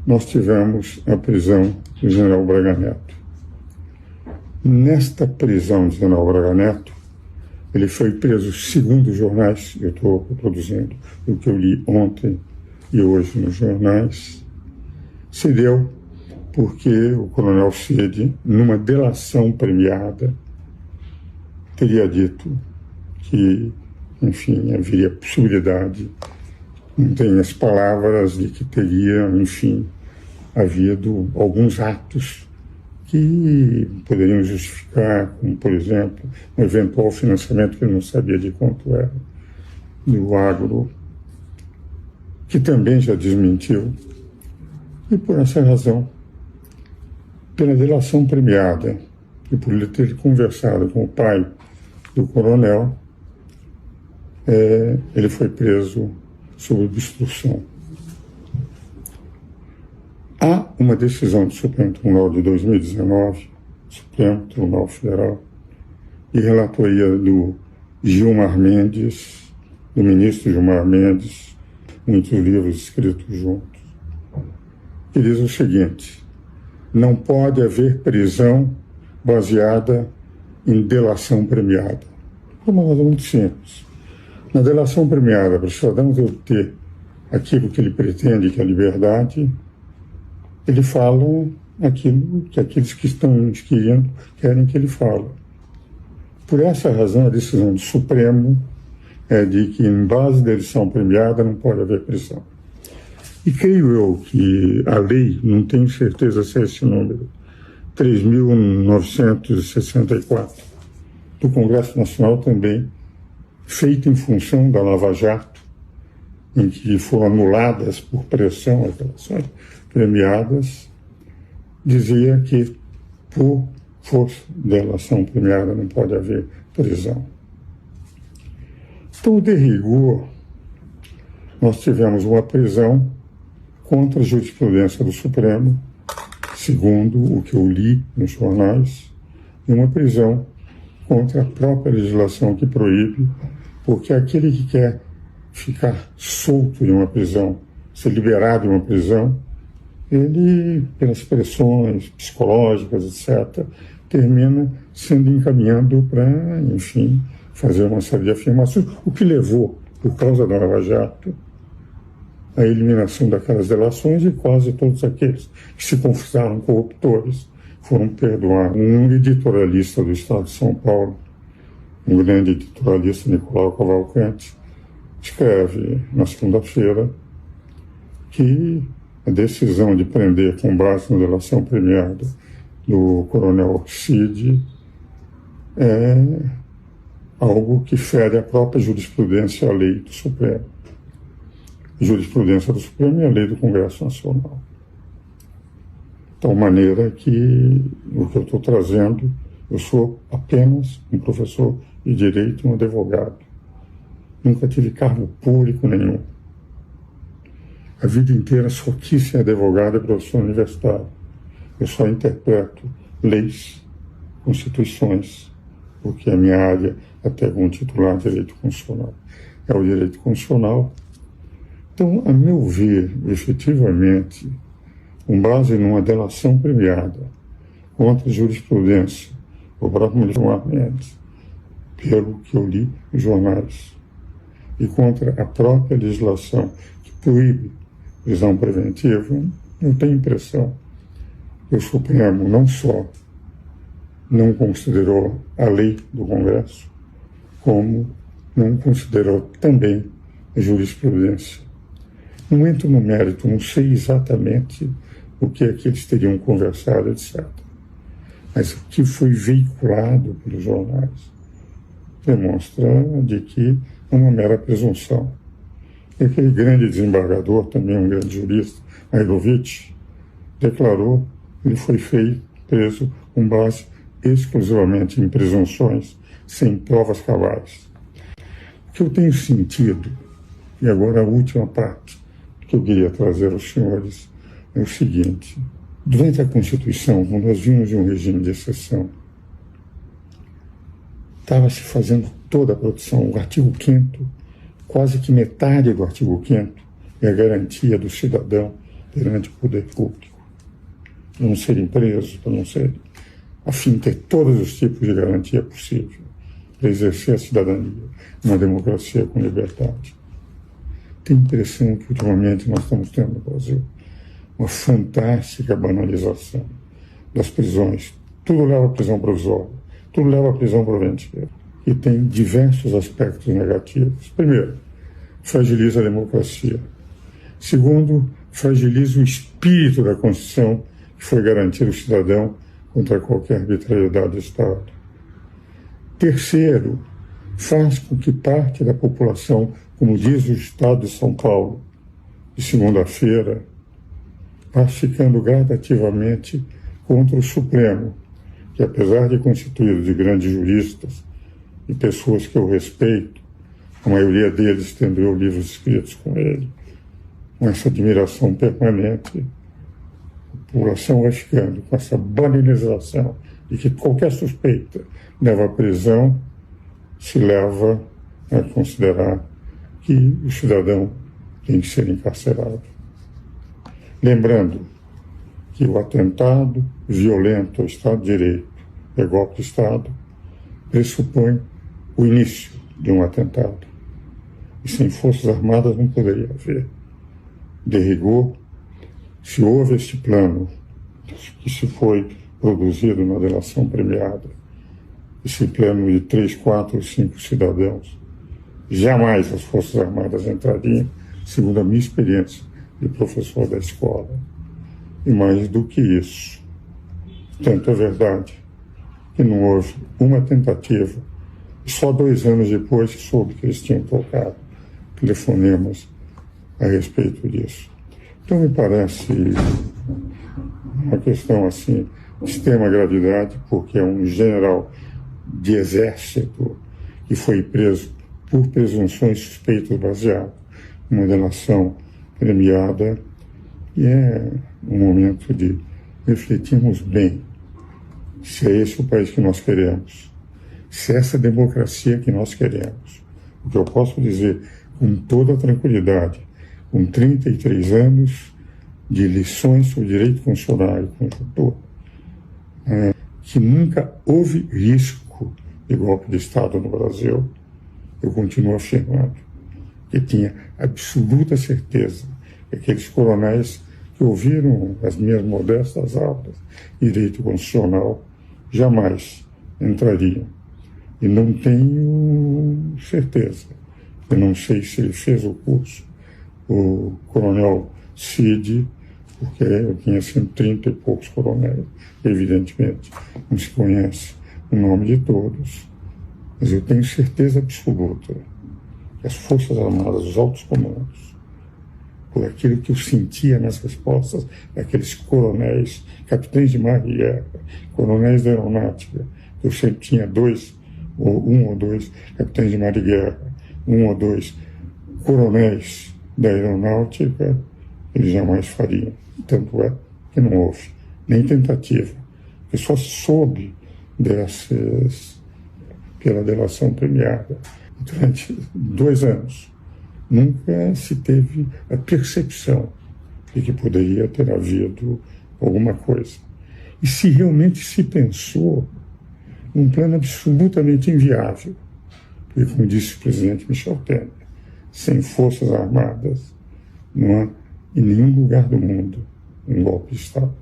nós tivemos a prisão do general Braga Neto. Nesta prisão do general Braga Neto, ele foi preso, segundo os jornais, eu estou reproduzindo o que eu li ontem e hoje nos jornais, se deu porque o coronel Cid, numa delação premiada, teria dito que, enfim, haveria possibilidade, não tem as palavras, de que teria, enfim, havido alguns atos que poderiam justificar, como, por exemplo, um eventual financiamento que ele não sabia de quanto era, do agro, que também já desmentiu. E por essa razão, pela delação premiada e por ele ter conversado com o pai do coronel, ele foi preso sob obstrução. Há uma decisão do Supremo Tribunal de 2019, Supremo Tribunal Federal, e relatoria do Gilmar Mendes, do ministro Gilmar Mendes, muitos livros escritos juntos, que diz o seguinte: não pode haver prisão baseada em delação premiada. Por uma razão muito simples. Na delação premiada, para o cidadão obter aquilo que ele pretende, que é a liberdade, ele fala aquilo que aqueles que estão inquirindo querem que ele fale. Por essa razão, a decisão do Supremo é de que, em base da delação premiada, não pode haver prisão. E creio eu que a lei, não tenho certeza se é esse número, 3.964, do Congresso Nacional também, feita em função da Lava Jato, em que foram anuladas por pressão as delações premiadas, dizia que por força da delação premiada não pode haver prisão. Então, de rigor, nós tivemos uma prisão contra a jurisprudência do Supremo, segundo o que eu li nos jornais, e uma prisão contra a própria legislação que proíbe, porque aquele que quer ficar solto de uma prisão, ser liberado de uma prisão, ele, pelas pressões psicológicas, etc., termina sendo encaminhado para, enfim, fazer uma série de afirmações, o que levou, por causa da Lava Jato, a eliminação daquelas delações, e quase todos aqueles que se confessaram corruptores foram perdoados. Um editorialista do Estado de São Paulo, um grande editorialista, Nicolau Cavalcante, escreve na segunda-feira que a decisão de prender com base na delação premiada do coronel Cid é algo que fere a própria jurisprudência e a lei do Supremo. A jurisprudência do Supremo e a lei do Congresso Nacional. De tal maneira que o que eu estou trazendo, eu sou apenas um professor de direito e um advogado. Nunca tive cargo público nenhum. A vida inteira só quis ser advogado e professor universitário. Eu só interpreto leis, constituições, porque a minha área, até como titular, de direito constitucional. É o direito constitucional. Então, a meu ver, efetivamente, com base numa delação premiada contra a jurisprudência, o próprio Gilmar Mendes, pelo que eu li nos jornais, e contra a própria legislação que proíbe prisão preventiva, eu tenho a impressão que o Supremo não só não considerou a lei do Congresso, como não considerou também a jurisprudência. Não entro no mérito, não sei exatamente o que é que eles teriam conversado, etc. Mas o que foi veiculado pelos jornais demonstra de que é uma mera presunção. E aquele grande desembargador, também um grande jurista, Mairovitch, declarou que ele foi preso com base exclusivamente em presunções, sem provas cabais. O que eu tenho sentido, e agora a última parte que eu queria trazer aos senhores, é o seguinte: durante a Constituição, quando nós vimos de um regime de exceção, estava se fazendo toda a proteção. O artigo 5º, quase que metade do artigo 5º, é a garantia do cidadão perante o poder público, para não serem presos, para não serem, a fim de ter todos os tipos de garantia possível para exercer a cidadania, uma democracia com liberdade. Tem a impressão que ultimamente nós estamos tendo no Brasil uma fantástica banalização das prisões. Tudo leva à prisão provisória, tudo leva à prisão preventiva. E tem diversos aspectos negativos. Primeiro, fragiliza a democracia. Segundo, fragiliza o espírito da Constituição, que foi garantir ao cidadão contra qualquer arbitrariedade do Estado. Terceiro, faz com que parte da população, como diz o Estado de São Paulo, de segunda-feira, vá ficando gradativamente contra o Supremo, que apesar de constituído de grandes juristas e pessoas que eu respeito, a maioria deles tendo eu livros escritos com ele, com essa admiração permanente, a população vai ficando com essa banalização de que qualquer suspeita leva à prisão, se leva a considerar que o cidadão tem que ser encarcerado. Lembrando que o atentado violento ao Estado de Direito e golpe de Estado pressupõe o início de um atentado. E sem Forças Armadas não poderia haver. De rigor, se houve este plano que se foi produzido na delação premiada, esse plano de 3, 4, 5 cidadãos, jamais as Forças Armadas entrariam, segundo a minha experiência de professor da escola. E mais do que isso, tanto é verdade que não houve uma tentativa, e só 2 anos depois se soube que eles tinham trocado telefonemas a respeito disso. Então me parece uma questão assim de extrema gravidade, porque é um general de exército que foi preso por presunções suspeitas baseadas numa delação premiada, e é um momento de refletirmos bem se é esse o país que nós queremos, se é essa democracia que nós queremos. O que eu posso dizer com toda tranquilidade, com 33 anos de lições sobre direito constitucional e conjuntura, que nunca houve risco de golpe de Estado no Brasil, eu continuo afirmando que tinha absoluta certeza que aqueles coronéis que ouviram as minhas modestas aulas de direito constitucional jamais entrariam. E não tenho certeza. Eu não sei se ele fez o curso, o coronel Cid, porque eu tinha 130 e poucos coronéis, evidentemente, não se conhece o nome de todos, mas eu tenho certeza absoluta que as Forças Armadas, os altos comandos, por aquilo que eu sentia nas respostas daqueles coronéis, capitães de mar de guerra, coronéis da aeronáutica, eu sempre tinha 2, ou 1 ou 2 capitães de mar de guerra, 1 ou 2 coronéis da aeronáutica, eles jamais fariam. Tanto é que não houve nem tentativa. Eu só soube dessas pela delação premiada durante 2 anos. Nunca se teve a percepção de que poderia ter havido alguma coisa. E se realmente se pensou num plano absolutamente inviável, porque, como disse o presidente Michel Temer, sem Forças Armadas não há em nenhum lugar do mundo um golpe de Estado.